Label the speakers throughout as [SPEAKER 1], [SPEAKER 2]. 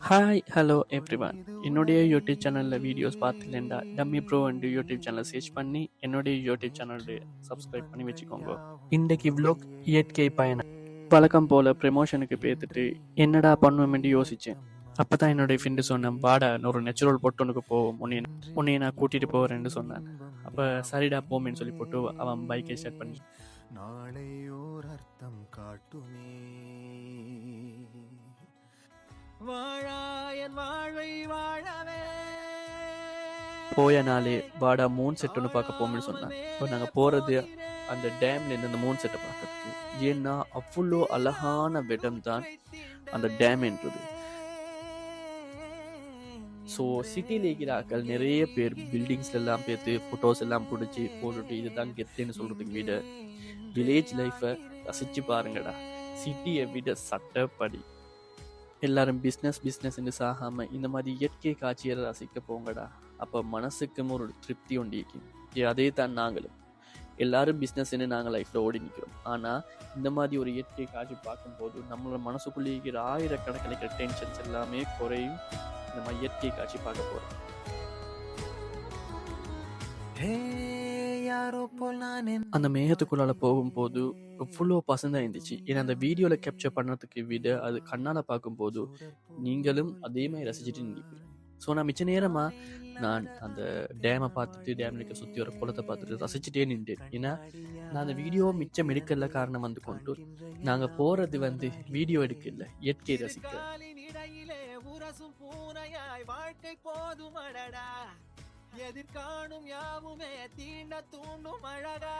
[SPEAKER 1] Hi hello everyone. என்னுடைய YouTube சேனலில் videos பார்த்துலேண்டா டம்மி ப்ரோ அண்டு யூடியூப் சேனலை சர்ச் பண்ணி என்னுடைய யூடியூப் சேனலுடைய சப்ஸ்கிரைப் பண்ணி வச்சுக்கோங்க. இன்றைக்கு vlog இயற்கை பயணம். வழக்கம் போல் ப்ரமோஷனுக்கு பேத்துட்டு என்னடா பண்ணுவேன்ட்டு யோசித்தேன். அப்போ தான் என்னுடைய ஃப்ரெண்டு சொன்னேன், வாடா ஒரு நேச்சுரல் பொட்டனுக்கு போவோம், உன்னைய நான் கூட்டிகிட்டு போகிறேன்னு சொன்னான். அப்போ சரிடா போமேன்னு சொல்லி போட்டு அவன் பைக்கை ஸ்டார்ட் பண்ணி
[SPEAKER 2] நாளை ஓர் அர்த்தம் காட்டுமே வாழாயன் வாழ்வை வாழவே
[SPEAKER 1] போய நாளே வாடா மூன் செட் ஒன்று பார்க்க போமேன்னு சொன்னான். இப்போ நாங்கள் போகிறது அந்த டேம்லேருந்து அந்த மூன் செட்டை பார்க்கறதுக்கு. ஏன்னா அவ்வளோ அழகான இடம் தான் அந்த டேம்ன்றது. ஸோ சிட்டியில் இருக்கிறாக்கள் நிறைய பேர் பில்டிங்ஸ்ல எல்லாம் பேர்த்து ஃபோட்டோஸ் எல்லாம் பிடிச்சி போட்டுட்டு இதுதான் கெத்துன்னு சொல்கிறதுக்கு விட வில்லேஜ் லைஃப்பை ரசித்து பாருங்கடா. சிட்டியை விட சட்டப்படி எல்லாரும் பிஸ்னஸ்ன்னு சாகாமல் இந்த மாதிரி இயற்கை காட்சியை ரசிக்க போங்கடா. அப்போ மனசுக்கும் ஒரு திருப்தி உண்டிக்கும். அதே தான் நாங்களும் எல்லாரும் பிஸ்னஸ்ன்னு நாங்கள் லைஃப்பில் ஓடி நிற்கிறோம். ஆனால் இந்த மாதிரி ஒரு இயற்கை காட்சி பார்க்கும்போது நம்மளோட மனசுக்குள்ளே இருக்கிற ஆயிரக்கணக்கில் டென்ஷன்ஸ் எல்லாமே குறையும். நம்ம இயற்கை காட்சி பார்க்க போகிறோம். அந்த மேகத்துக்குள்ளால போகும்போது எவ்வளோ பசந்தாக இருந்துச்சு. ஏன்னா அந்த வீடியோவில் கேப்சர் பண்ணுறதுக்கு விட அது கண்ணால் பார்க்கும்போது நீங்களும் அதே மாதிரி ரசிச்சுட்டு நிற்பீங்க. ஸோ நான் மிச்ச நேரமாக நான் அந்த டேமை பார்த்துட்டு டேமில் சுற்றி வர குளத்தை பார்த்துட்டு ரசிச்சுட்டே நின்றேன். ஏன்னா நான் அந்த வீடியோ மிச்சம் எடுக்கல காரணம் வந்து கொண்டு நாங்கள் போகிறது வீடியோ எடுக்கல, இயற்கை ரசிக்க.
[SPEAKER 2] வாழ்க்கை போதுமடடா, எதிர்காணும் யாவுமே தீண்ட தூண்டும் அழகா.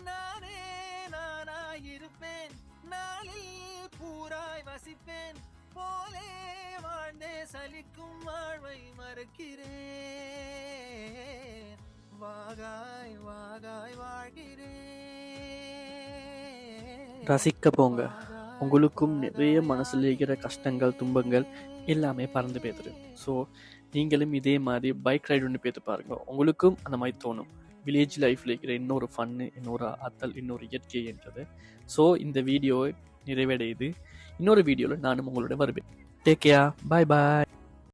[SPEAKER 2] நானே நானாயிருப்பேன், நாளில் பூராய் வசிப்பேன், போலே வாழ்ந்தே சலிக்கும் வாழ்வை மறக்கிறேன், வாகாய் வாகாய் வாழ்கிறேன்.
[SPEAKER 1] ரசிக்க போங்க. உங்களுக்கும் நிறைய மனசில் இருக்கிற கஷ்டங்கள் துன்பங்கள் எல்லாமே பறந்து போய்த்துரு. ஸோ நீங்களும் இதே மாதிரி பைக் ரைடு ஒன்று போய்த்து பாருங்க, உங்களுக்கும் அந்த மாதிரி தோணும். வில்லேஜ் லைஃப்பில் இருக்கிற இன்னொரு ஃபன்னு, இன்னொரு ஆத்தல், இன்னொரு இயற்கை என்றது. ஸோ இந்த வீடியோ நிறைவடையுது. இன்னொரு வீடியோவில் நானும் உங்களோட வருவேன். டேக் கேர், பாய் பாய்.